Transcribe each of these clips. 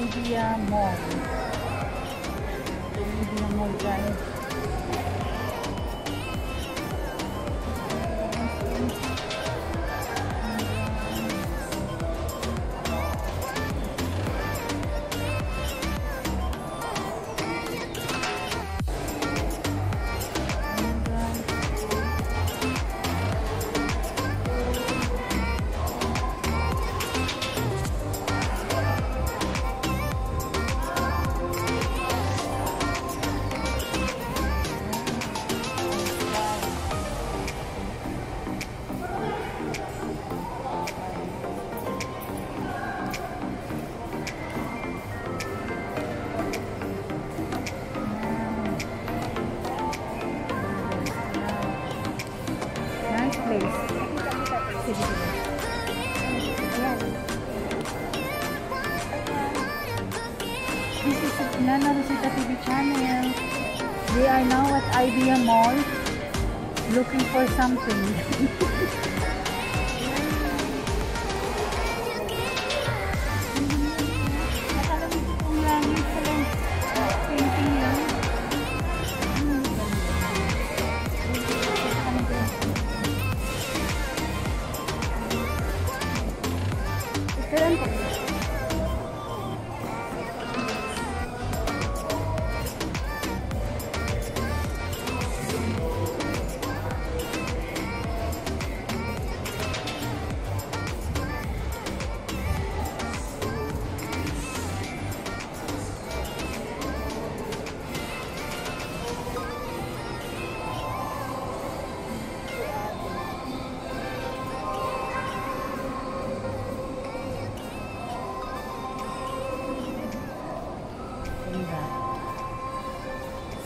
Idea Mall. Idea Mall, guys. Place. Sige, sige. This is Nana Rosita TV channel. We are now at Idea Mall looking for something.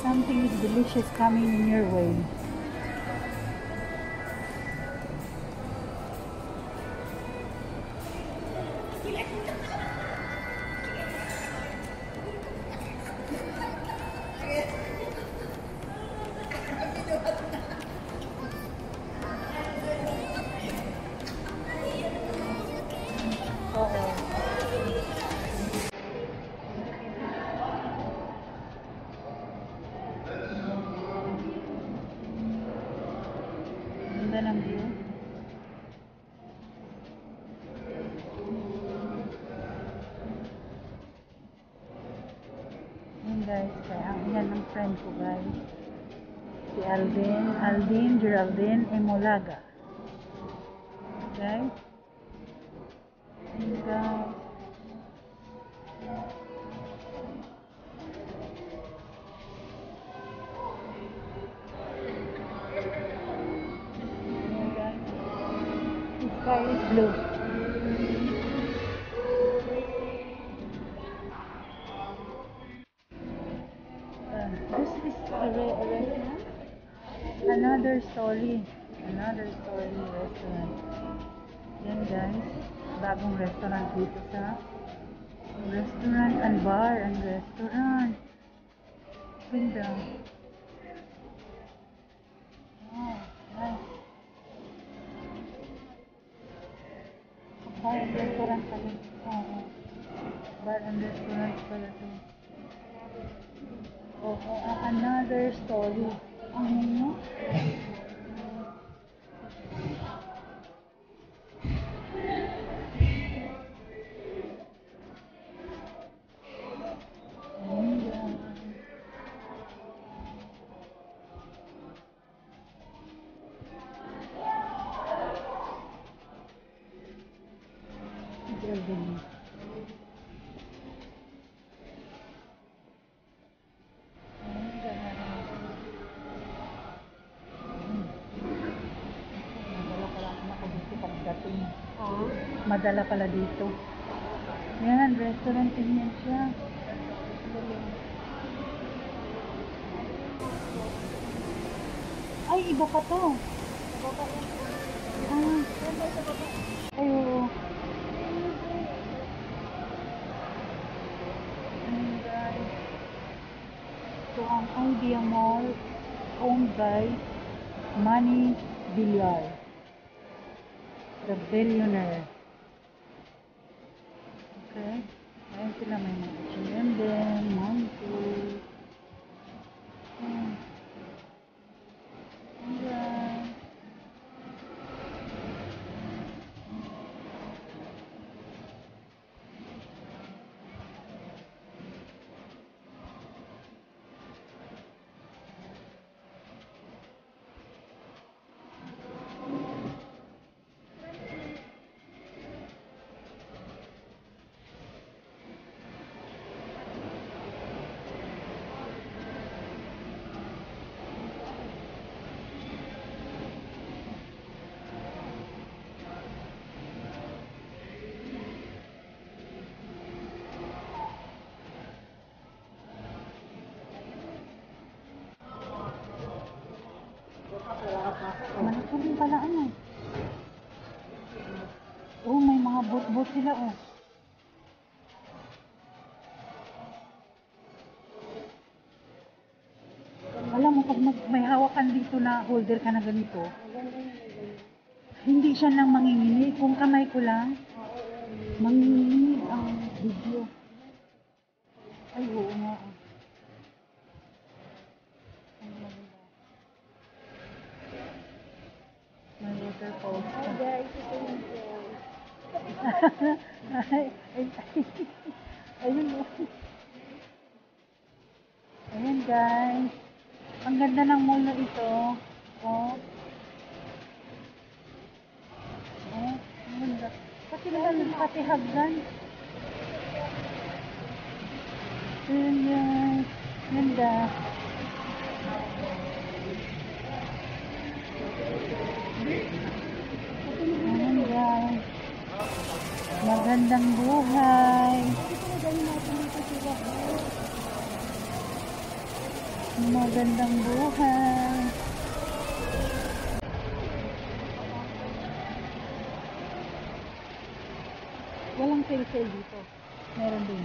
Something is delicious coming in your way. Ganda ng view. Ayan guys, kaya yan ang friend ko guys. Si Aldin Geraldine Emolaga. Okay? Ayan guys. Sky is blue. This is a restaurant. Another story restaurant. Yan guys, bagong restaurant dito sa restaurant and bar and restaurant. Ganda. Oh, nice. Bar and restaurant pala. Oo. Bar and restaurant pala ito. Oo, another story. Ano mo? Madala pala dito. Yan, restaurant din yan siya. Ay, iba pa to. Ah, ay, oo. And guys, ito ang Idea Mall owned by Manny Villar, the billionaire. Okay, Ayan sila, may mga H&M din, monkey. Ayan. Malaki din pala ano. Oh, may mga boat-boat sila oh. Alam mo, pag may hawakan dito na holder ka na ganito, hindi siya lang manginginig. Kung kamay ko lang, manginginig ang video. Ay, oo nga. Ay, maganda. May water pause. Hi guys, ito yung ayun o. Ayan guys. Ang ganda ng mall na ito. Oh. Oh, ang ganda. Pati naman, pati hagdan. Ayan guys. Ganda. Ayan guys. Magandang buhay. Magandang buhay. Walang sale-sale dito. Meron din.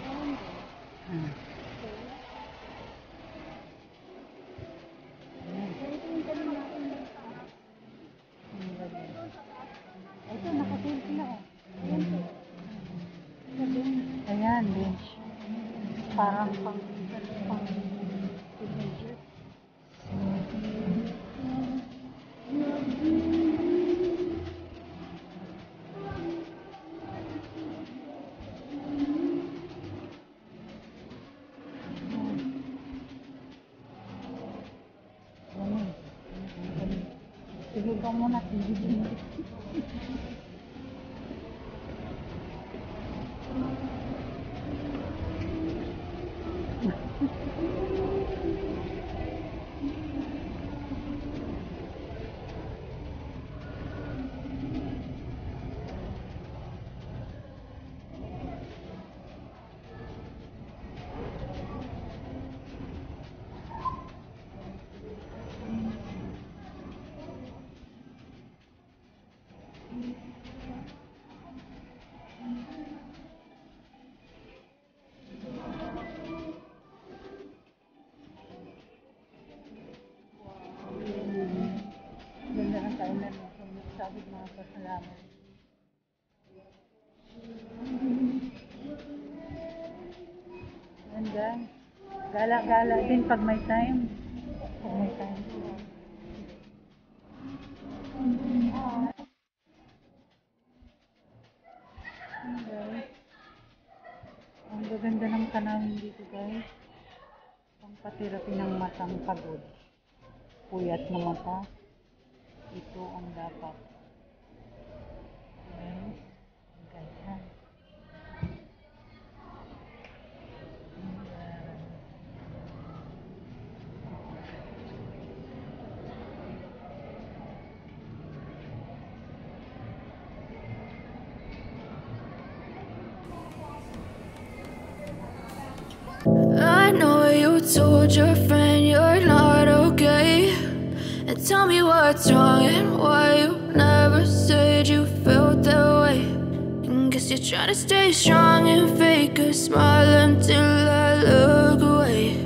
Ito, naka-sale sila oh. Ayan, bench. Parang pang teenager. Sige ka muna, tigil. Ganda ng kainan mo. Sabi mga pasalamat. Yan guys. Gala-gala din pag may time. Pag may time. Yan guys. Ang gaganda ng tanawin dito guys. Pampaterapi ng matang pagod. Puyat na mata. Ito ang dapat. Guys. Ganda. I know you told your friend you're not okay, and tell me what's wrong and why you never said you felt that way. And guess you're trying to stay strong and fake a smile until I look away.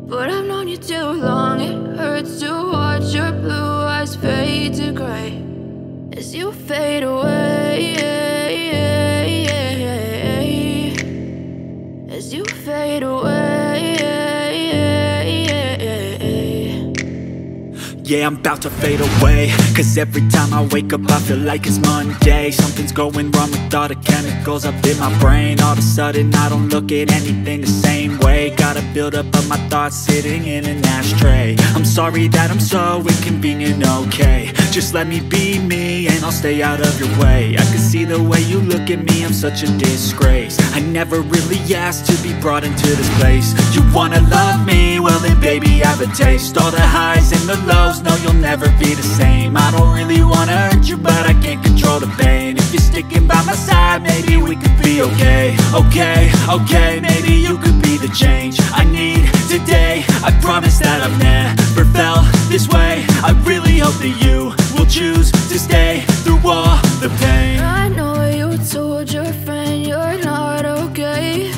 But I've known you too long, it hurts to watch your blue eyes fade to gray as you fade away. Yeah, I'm about to fade away, cause every time I wake up I feel like it's Monday. Something's going wrong with all the chemicals up in my brain. All of a sudden I don't look at anything the same way. Gotta build up of my thoughts sitting in an ashtray. I'm sorry that I'm so inconvenient, okay. Just let me be me and I'll stay out of your way. I can see the way you look at me, I'm such a disgrace. I never really asked to be brought into this place. You wanna love me? Well then baby I have a taste. All the highs and the lows, no you'll never be the same. I don't really wanna hurt you but I can't control the pain. If you're sticking by my side, maybe we could be okay. Okay, okay, maybe you could be the change I need today. I promise that I've never felt this way. I really hope that you will choose to stay through all the pain. I know you told your friend you're not okay.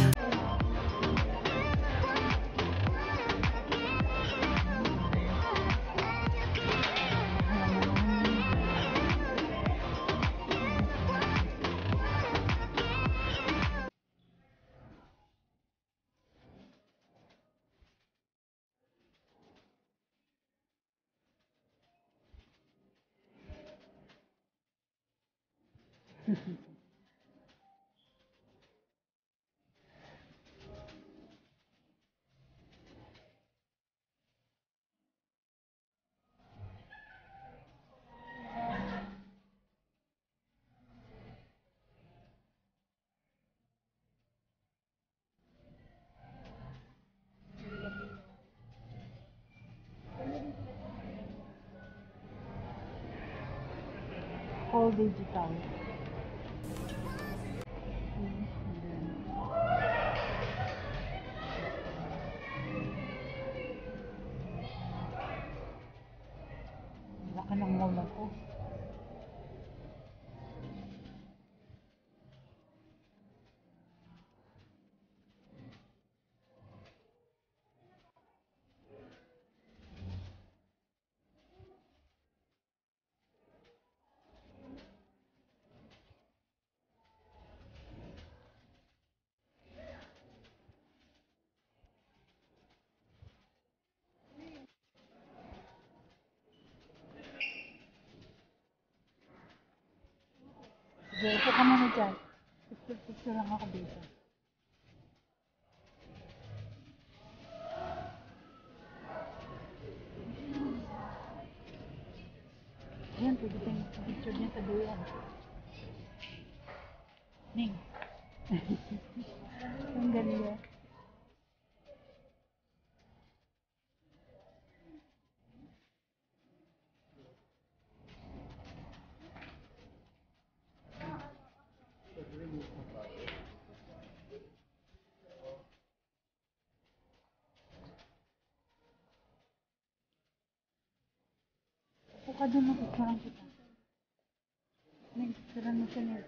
All digital. Laki ng mall na to. Sige, ito ka muna dyan. Picture lang ako dito. Ayan, pwede tayong picture niya sa duyan. Ning. Ang galing. Upo ka dun, picturean kita. Ning, picturean mo siya niya.